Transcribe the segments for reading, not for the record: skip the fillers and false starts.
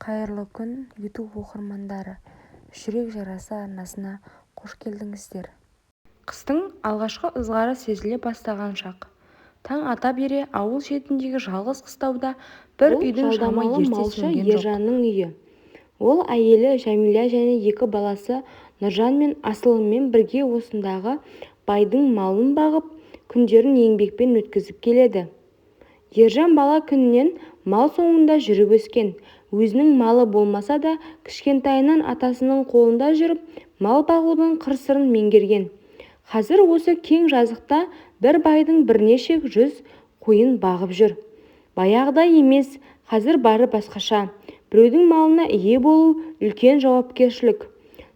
Қайырлы күн, YouTube оқырмандары. Жүрек жарасы арнасына қош келдіңіздер. Қыстың алғашқы ызғары сезіле бастаған шақ. Таң ата бере ауыл шетіндегі жалғыз қыстауда бір үйдің шамы ерте сөнген жоқ. Ержанның үйі. Ол әйелі Жәмила және екі баласы Нұржан мен Асылыммен бірге осындағы байдың малын бағып, күндерін еңбекпен өткізіп келеді. Ержан бала күнінен мал соңында жүріп өскен. Өзінің малы болмаса да кішкентайынан атасының қолында жүріп, мал бағудың қыр-сырын меңгерген. Қазір осы кең жазықта бір байдың бірнеше жүз қойын бағып жүр. Баяғыдай емес, қазір бары басқаша. Біреудің малына ие болу үлкен жауапкершілік.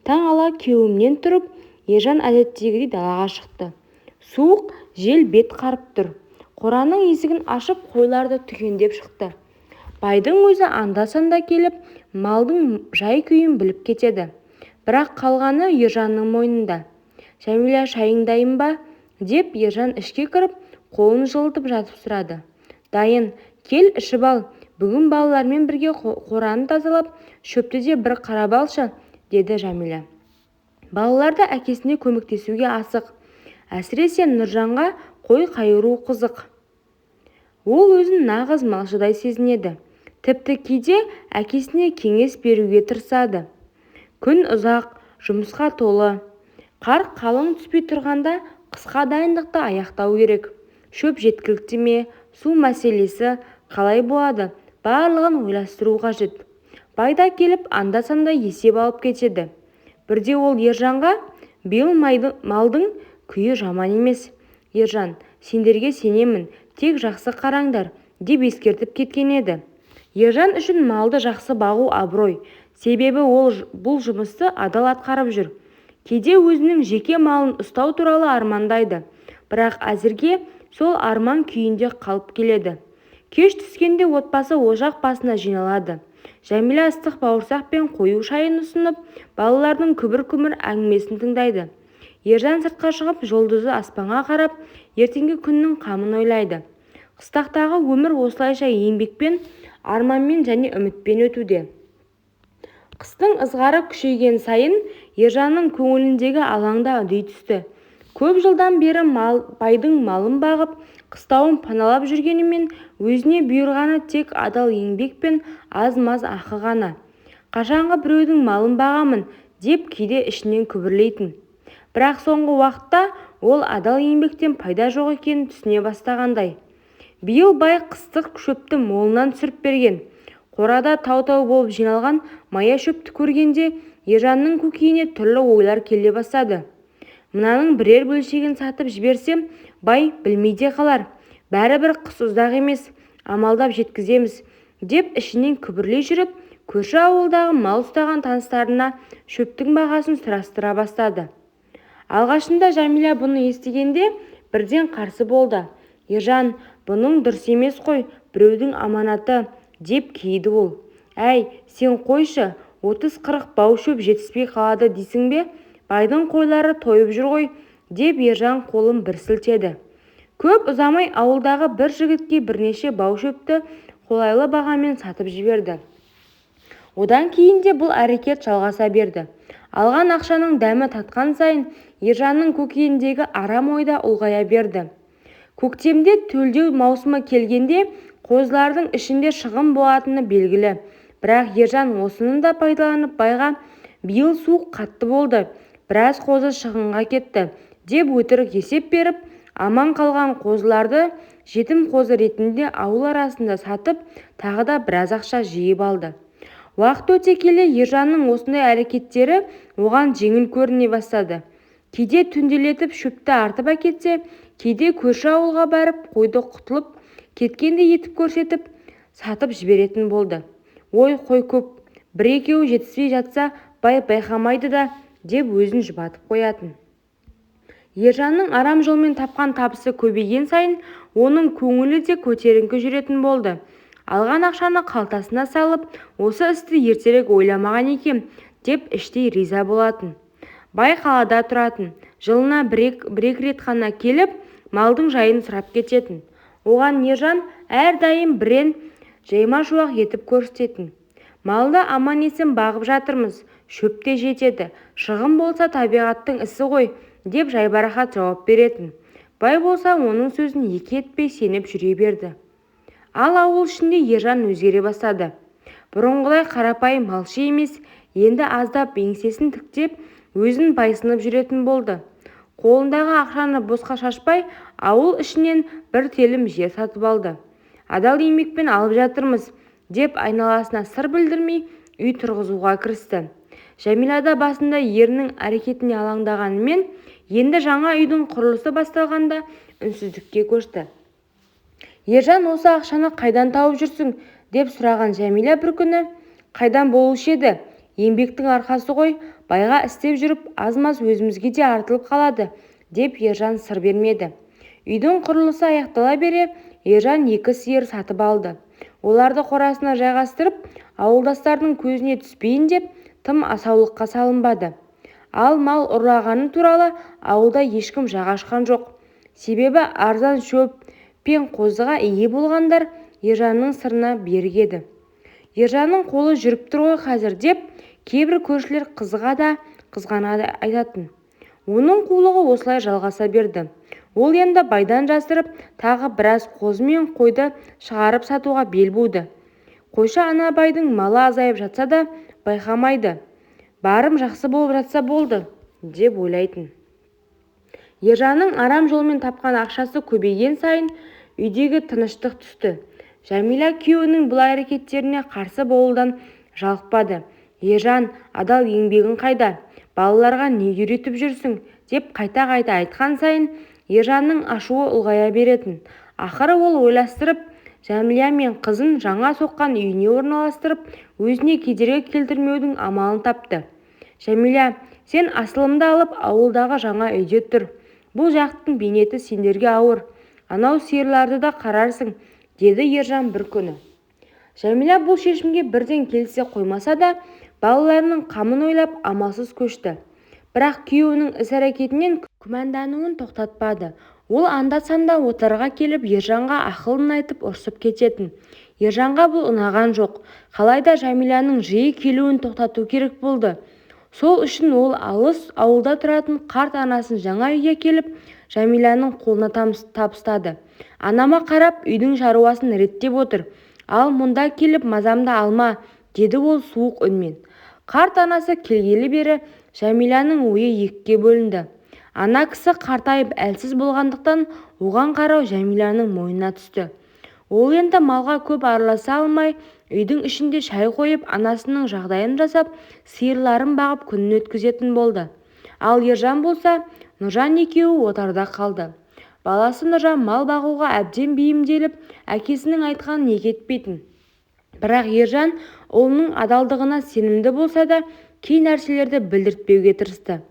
Таң ала кеуімнен тұрып, Ержан әдеттегідей далаға шықты. Суық жел бет қарып тұр. Қораның есігін ашып қойларды түгендеп шықты. Байдың өзі анда-санда келіп, малдың жай-күйін біліп кетеді. Бірақ қалғаны Ержанның мойнында. Жәмила шайың дайын ба? Деп Ержан ішке кіріп, қолын жылытып жатып сұрады. Дайын, кел ішіп ал. Бүгін балалармен бірге қораны тазалап, шөпті де бір қарап алшы, деді Жәмила. Балалар да әкесіне көмектесуге асық. Әсіресе Нұржанға қой қайыру қызық. Ол өзін нағыз малшыдай сезінеді. Тіпті кейде әкесіне кеңес беруге тырысады. Күн ұзақ, жұмысқа толы. Қар қалың түспей тұрғанда қысқа дайындықты аяқтау керек. Шөп жеткілікті ме, су мәселесі қалай болады, барлығын ойластыру қажет. Байда келіп анда-санда есеп алып кетеді. Бірде ол Ержанға, биыл малдың күйі жаман емес. Ержан, сендерге сенемін, тек жақсы қараңдар, деп ескертіп кеткен еді. Ержан үшін малды жақсы бағу абырой, себебі ол бұл жұмысты адал атқарып жүр. Кейде өзінің жеке малын ұстау туралы армандайды, бірақ әзірге сол арман күйінде қалып келеді. Кеш түскенде отбасы ошақ басына жиналады. Жәмила ыстық бауырсақ пен қою шайын ұсынып, балалардың күбір-күбір әңгімесін тыңдайды. Ержан сыртқа шығып, жұлдызы аспанға қарап, ертеңгі күннің қамын ойлайды. Қыстақтағы өмір осылайша еңбекпен, арманмен және үмітпен өтуде. Қыстың ызғары күшейген сайын Ержанның көңіліндегі алаңда үдей түсті. Көп жылдан бері байдың малын бағып, қыстауын паналап жүргенімен өзіне бұйырғаны тек адал еңбек пен аз-маз ақы ғана. Қашанғы біреудің малын бағамын деп кейде ішінен күбірлейтін. Бірақ соңғы уақытта ол адал еңбектен пайда жоқ екенін түсіне бастағандай. Биыл бай қыстық шөпті молынан түсіріп берген. Қорада тау-тау болып жиналған мая шөпті көргенде Ержанның көкейіне түрлі ойлар келе бастады. Мынаның бірер бөлшегін сатып жіберсем, бай білмейде қалар. Бәрібір қыс ұзақ емес, амалдап жеткіземіз, деп ішінен күбірлей жүріп, көрші ауылдағы мал ұстаған таныстарына шөптің бағасын сұрастыра бастады. Алғашында Жәмила бұны естігенде бірден қарсы болды. Ержан, бұның дұрыс емес қой, біреудің аманаты, деп кейді ол. Әй, сен қойшы, 30-40 бау шөп жетіспей қалады дейсің бе? Байдың қойлары тойып жүр ғой, деп Ержан қолын бір сілтеді. Көп ұзамай ауылдағы бір жігітке бірнеше бау шөпті қолайлы бағамен сатып жіберді. Одан кейін де бұл әрекет жалғаса берді. Алған ақшаның дәмі татқан сайын Ержанның көкейіндегі арам ойда ұлғая берді. Көктемде төлдеу маусымы келгенде қозылардың ішінде шығын болатыны белгілі. Бірақ Ержан осының да пайдаланып байға биыл суық қатты болды, біраз қозы шығынға кетті, деп өтірік есеп беріп, аман қалған қозыларды жетім қозы ретінде ауыл арасында сатып, тағы да біраз ақша жиып алды. Уақыт өте келе Ержанның осындай әрекеттері оған жеңіл көріне бастады. Кейде түнделетіп шөпті артып әкетсе, кейде көрші ауылға барып қойды құтылып кеткенде етіп көрсетіп сатып жіберетін болды. Ой, қой көп, бір-екеуі жетіспей жатса бай байқамайды да, деп өзін жұбатып қоятын. Ержанның арам жолмен тапқан табысы көбейген сайын оның көңілі де көтеріңкі жүретін болды. Алған ақшаны қалтасына салып, осы істі ертерек ойламаған екем, деп іштей риза болатын. Бай қалада тұратын, жылына бір-екі рет қана келіп, малдың жайын сұрап кететін. Оған Ержан әрдайым бірен жайма шуақ етіп көрсететін. Малды аман-есен бағып жатырмыз, шөп те жетеді, шығын болса табиғаттың ісі ғой, деп жайбарақат жауап беретін. Бай болса оның сөзін екі етпей сеніп жүре берді. Ал ауыл ішінде Ержан өзгере бастады. Бұрынғыдай қарапайым малшы емес, енді аздап еңсесін тіктеп, өзін байсынып жүретін болды. Қолындағы ақшаны босқа шашпай, ауыл ішінен бір телім жер сатып алды. Адал еңбекпен алып жатырмыз, деп айналасына сыр білдірмей үй тұрғызуға кірісті. Жәмила да басында ерінің әрекетіне алаңдағанымен, енді жаңа үйдің құрылысы басталғанда үнсіздікке көшті. Ержан, осы ақшаны қайдан тауып жүрсің, деп сұраған Жәмила бір күні, қайдан болушы еді, еңбектің арқасы ғой, байға істеп жүріп аз-маз өзімізге де артылып қалады, деп Ержан сыр бермеді. Үйдің құрылысы аяқтала бере, Ержан 2 сиыр сатып алды. Оларды қорасына жайғастырып, ауылдастардың көзіне түспейін деп, тым асаулыққа салынбады. Ал мал ұрлағаны туралы ауылда ешкім жаға ашқан жоқ. Себебі арзан шөп пен қозыға ие болғандар Ержанның сырына берік еді. Ержанның қолы жүріп тұр ғой қазір, деп кейбір көршілер қызыға да қызғана да айтатын. Оның қулығы осылай жалғаса берді. Ол енді байдан жасырып, тағы біраз қозы мен қойды шығарып сатуға бел буды. Қойшы ана байдың малы азайып жатса да байқамайды. Барым жақсы болып жатса болды, деп ойлайтын. Ержанның арам жолмен тапқан ақшасы көбейген сайын үйдегі тыныштық түсті. Жәмила күйеуінің бұл әрекеттеріне қарсы болудан жалықпады. Ержан, адал еңбегің қайда? Балаларға не үйретіп жүрсің? Деп қайта-қайта айтқан сайын Ержанның ашуы ұлғая беретін. Ақыры ол ойластырып, Жәмила мен қызын жаңа соққан үйіне орналастырып, өзіне кедергі келтірмеудің амалын тапты. Жәмила, сен асылымды алып ауылдағы жаңа үйде тұр. Бұл жақтың бейнеті сендерге ауыр. Анау сиырларды да қарарсың, деді Ержан бір күні. Жәмила бұл шешімге бірден келісе қоймаса да, балаларының қамын ойлап амалсыз көшті. Бірақ күйеуінің іс-әрекетінен күмәндануын тоқтатпады. Ол анда-санда отарға келіп Ержанға ақылын айтып ұрсып кететін. Ержанға бұл ұнаған жоқ. Қалайда Жәмиланың жиі келуін тоқтату керек болды. Сол үшін ол алыс ауылда тұратын қарт анасын жаңа үйге келіп Жәмиланың қолына табыстады. Анама қарап үйдің шаруасын реттеп отыр. Ал мұнда келіп мазамды алма, деді ол суық үнмен. Қарт анасы келгелі бері Жәмиланың ойы екіге бөлінді. Ана кісі қартайып әлсіз болғандықтан оған қарау Жәмиланың мойнына түсті. Ол енді малға көп араласа алмай, үйдің ішінде шай қойып, анасының жағдайын жасап, сиырларын бағып күнін өткізетін болды. Ал Ержан болса, Нұржан екеуі отарда қалды. Баласы Нұржан мал бағуға әбден бейімделіп, әкесінің айтқанын екі етпейтін. Бірақ Ержан ұлының адалдығына сенімді болса да, кей нәрселерді білдіртпеуге тырысты.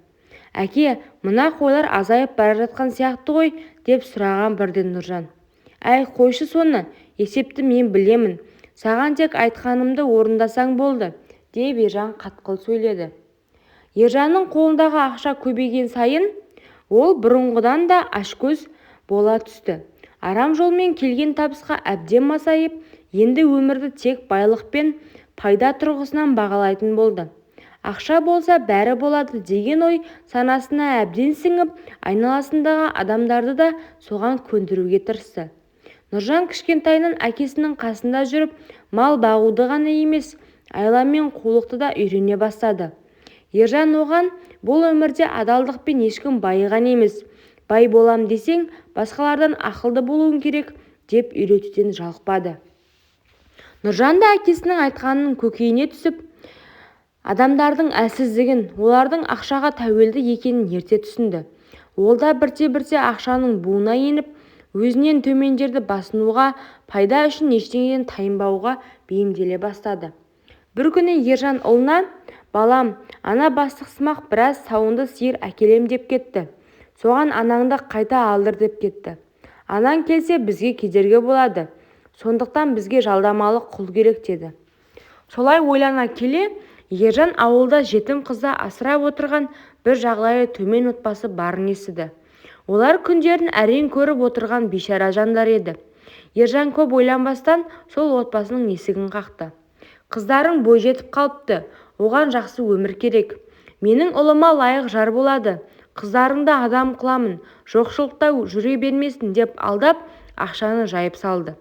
Әке, мына қойлар азайып бара жатқан сияқты ғой, деп сұраған бірден Нұржан. Әй, қойшы соны, есепті мен білемін. Саған тек айтқанымды орындасаң болды, деп Ержан қатқыл сөйледі. Ержанның қолындағы ақша көбейген сайын, ол бұрынғыдан да ашкөз бола түсті. Арам жолмен келген табысқа әбден масайып, енді өмірді тек байлық пен пайда тұрғысынан бағалайтын болды. Ақша болса бәрі болады деген ой санасына әбден сіңіп, айналасындағы адамдарды да соған көндіруге тырысты. Нұржан кішкентайынан әкесінің қасында жүріп, мал бағуды ғана емес, айла мен қулықты да үйрене бастады. Ержан оған бұл өмірде адалдықпен ешкім байыған емес. Бай болам десең, басқалардан ақылды болуың керек, деп үйретуден жалықпады. Нұржан да әкесінің айтқанының көкейіне түсіп, адамдардың әлсіздігін, олардың ақшаға тәуелді екенін ерте түсінді. Ол да бірте-бірте ақшаның буына еніп, өзінен төмендерді басынуға, пайда үшін ештеңеден тайынбауға бейімделе бастады. Бір күні Ержан ұлына, балам, ана бастықсымақ біраз сауынды сиыр әкелем деп кетті. Соған анаңды қайта алдыр деп кетті. Анаң келсе бізге кедергі болады. Сондықтан бізге жалдамалы құл керек деді. Солай ойлана келе, Ержан ауылда жетім қызды асырап отырған бір жағдайы төмен отбасы барын естіді. Олар күндерін әрең көріп отырған бейшара жандар еді. Ержан көп ойланбастан сол отбасының есігін қақты. Қыздарың бойжетіп қалыпты, оған жақсы өмір керек. Менің ұлыма лайық жар болады. Қыздарыңды адам қыламын, жоқшылықта жүре бермесін деп алдап ақшаны жайып салды.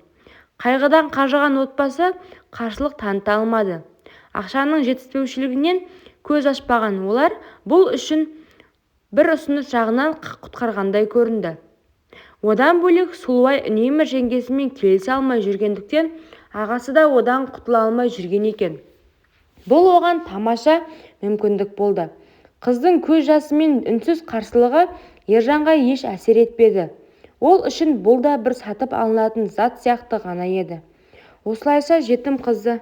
Қайғыдан қажыған отбасы қарсылық таныта алмады. Ақшаның жетіспеушілігінен көз ашпаған олар бұл үшін бір ұсыныс жағынан құтқарғандай көрінді. Одан бөлек Сұлуай үнемі жеңгесімен келісе алмай жүргендіктен ағасы да одан құтыла алмай жүрген екен. Бұл оған тамаша мүмкіндік болды. Қыздың көз жасы мен үнсіз қарсылығы Ержанға еш әсер етпеді. Ол үшін бұл да бір сатып алынатын зат сияқты ғана еді. Осылайша жетім қызды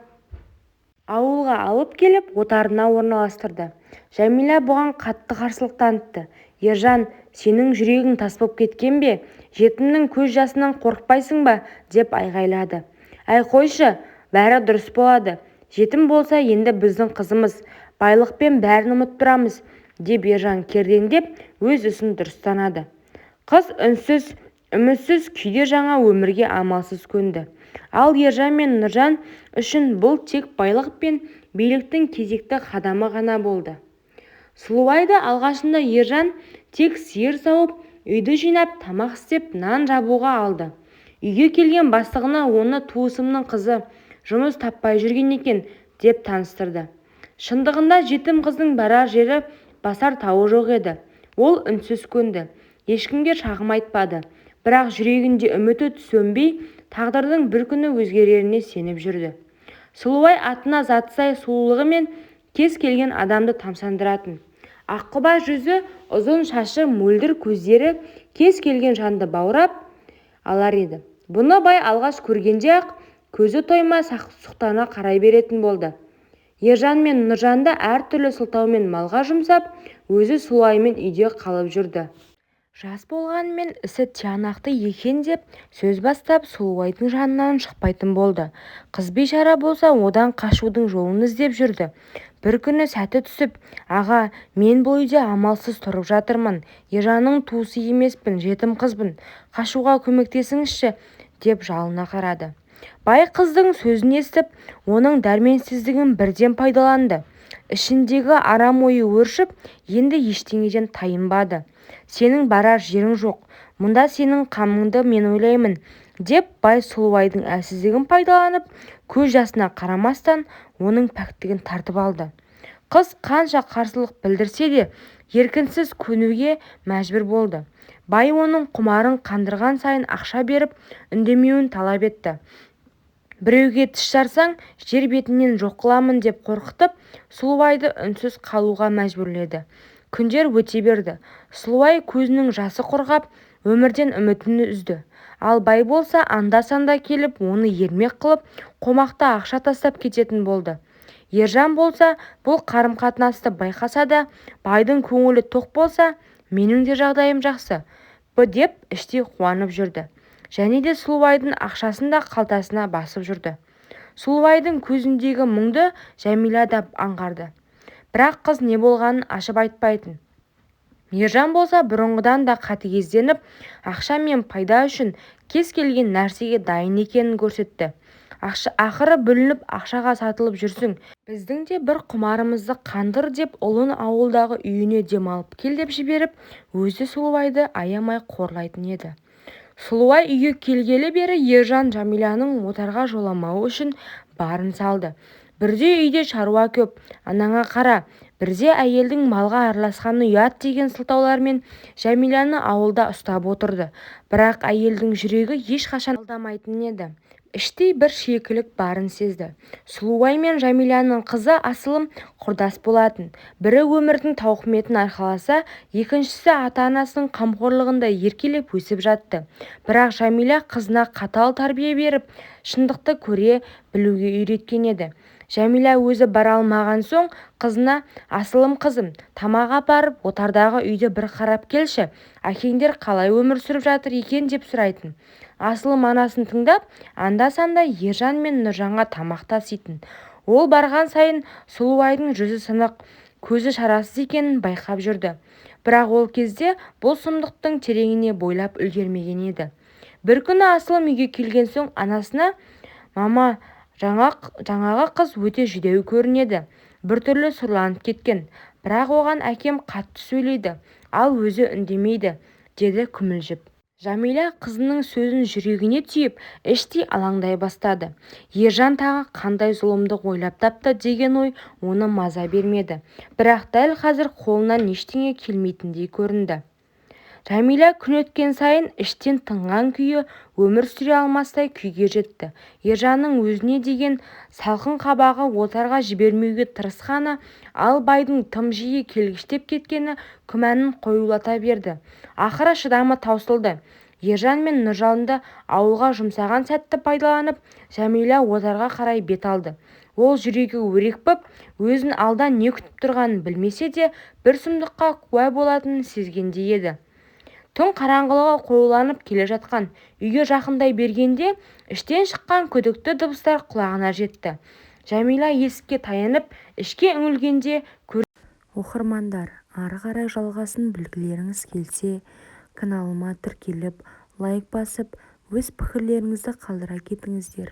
ауылға алып келіп отарына орналастырды. Жәмила бұған қатты қарсылық танытты. Ержан, сенің жүрегің тас боп кеткен бе? Жетімнің көз жасынан қорықпайсың ба? Деп айғайлады. Әй қойшы, бәрі дұрыс болады. Жетім болса енді біздің қызымыз, байлықпен бәрін ұмыттырамыз, деп Ержан кердеңдеп өз ісін дұрыстанады. Қыз үнсіз, үмітсіз күйде жаңа өмірге амалсыз көнді. Ал Ержан мен Нұржан үшін бұл тек байлық пен биліктің кезекті қадамы ғана болды. Сұлуайды алғашында Ержан тек сиыр сауып, үйді жинап, тамақ істеп, нан жабуға алды. Үйге келген бастығына оны туысымның қызы жұмыс таппай жүрген екен деп таныстырды. Шындығында жетім қыздың барар жері, басар тауы жоқ еді. Ол үнсіз көнді. Ешкімге шағым айтпады. Бірақ жүрегінде үміті сөнбей, тағдырдың бір күні өзгереріне сеніп жүрді. Сұлуай атына затсай сұлулығымен кез келген адамды тамсандыратын. Аққұба жүзі, ұзын шашы, мөлдір көздері кез келген жанды баурап алар еді. Бұны бай алғаш көргенде-ақ көзі тоймай сұқтана қарай беретін болды. Ержан мен Нұржанды әртүрлі сылтаумен малға жұмсап, өзі Сұлуаймен үйде қалып жүрді. Жас болғанымен ісі тиянақты екен деп сөз бастап Сұлуайдың жанынан шықпайтын болды. Қыз бейшара болса одан қашудың жолын іздеп жүрді. Бір күні сәті түсіп, аға, мен бұл үйде амалсыз тұрып жатырмын. Ержанның туысы емеспін, жетім қызбын. Қашуға көмектесіңізші, деп жалына қарады. Бай қыздың сөзін естіп, оның дәрменсіздігін бірден пайдаланды. Ішіндегі арам ойы өршіп, енді ештеңеден тайынбады. Сенің барар жерің жоқ, мұнда сенің қамыңды мен ойлаймын, деп бай Сұлуайдың әлсіздігін пайдаланып, көз жасына қарамастан оның пәктігін тартып алды. Қыз қанша қарсылық білдірсе де, еркінсіз көнуге мәжбүр болды. Бай оның құмарын қандырған сайын ақша беріп, үндемеуін талап етті. Біреуге тіс жарсаң, жер бетінен жоқ қыламын деп қорқытып, Сұлуайды үнсіз қалуға мәжбүрледі. Күндер өте берді. Сұлуай көзінің жасы құрғап, өмірден үмітін үзді. Ал бай болса анда-санда келіп, оны ермек қылып, қомақта ақша тастап кететін болды. Ержан болса, бұл қарым-қатынасты байқаса да, байдың көңілі тоқ болса, менің де жағдайым жақсы, деп іштей қуанып жүрді. Және де Сұлуайдың ақшасын да қалтасына басып жүрді. Сұлуайдың көзіндегі мұңды Жәмила да аңғарды. Бірақ қыз не болғанын ашып айтпайтын. Ержан болса бұрынғыдан да қатыгезденіп, ақша мен пайда үшін кез келген нәрсеге дайын екенін көрсетті. Ақыры бүлініп ақшаға сатылып жүрсің, біздің де бір құмарымызды қандыр деп ұлын ауылдағы үйіне демалып кел деп жіберіп, өзі Сұлуайды аямай қорлайтын еді. Сұлуай үйге келгелі бері Ержан Жәмиланың отарға жоламауы үшін барын салды. Бірде үйде шаруа көп, анаңа қара, бірде әйелдің малға араласқаны ұят деген сылтаулармен Жәмиланы ауылда ұстап отырды. Бірақ әйелдің жүрегі ешқашан алдамайтын еді. Іштей бір шикілік барын сезді. Сұлуай мен Жәмиланың қызы Асылым құрдас болатын. Бірі өмірдің тауқыметін арқаласа, екіншісі ата-анасының қамқорлығында еркелеп өсіп жатты. Бірақ Жәмила қызына қатал тәрбие беріп, шындықты көре білуге үйреткен еді. Жәмила өзі бара алмаған соң қызына, Асылым қызым, тамақ апарып, отардағы үйді бір қарап келші, әкеңдер қалай өмір сүріп жатыр екен деп сұрайтын. Асылым анасын тыңдап, анда-санда Ержан мен Нұржанға тамақ таситын. Ол барған сайын Сұлуайдың жүзі сынық, көзі шарасыз екенін байқап жүрді. Бірақ ол кезде бұл сұмдықтың тереңіне бойлап үлгермеген еді. Бір күні Асылым үйге келген соң анасына, мама, жаңағы қыз өте жүдеу көрінеді, біртүрлі сұрланып кеткен. Бірақ оған әкем қатты сөйлейді, ал өзі үндемейді, деді күмілжіп. Жәмила қызының сөзін жүрегіне түйіп, іштей алаңдай бастады. Ержан тағы қандай зұлымдық ойлап тапты деген ой оны маза бермеді. Бірақ дәл қазір қолынан ештеңе келмейтіндей көрінді. Жәмила күн өткен сайын іштен тынған күйі өмір сүре алмастай күйге жетті. Ержанның өзіне деген салқын қабағы отарға жібермеуге тырысқаны, ал байдың тым жиі келгіштеп кеткені күмәнін қоюлата берді. Ақыры шыдамы таусылды. Ержан мен Нұржанды ауылға жұмсаған сәтті пайдаланып, Жәмила отарға қарай бет алды. Ол жүрегі өрекпіп, өзін алда не күтіп тұрғанын білмесе де, бір сұмдыққа куә болатынын сезгендей еді. Түн қараңғылығы қоюланып келе жатқан үйге жақындай бергенде іштен шыққан күдікті дыбыстар құлағына жетті. Жәмила есікке таянып ішке үңілгенде оқырмандар, ары қарай жалғасын білгілеріңіз келсе, каналыма тіркеліп, лайк басып, өз пікірлеріңізді қалдыра кетіңіздер.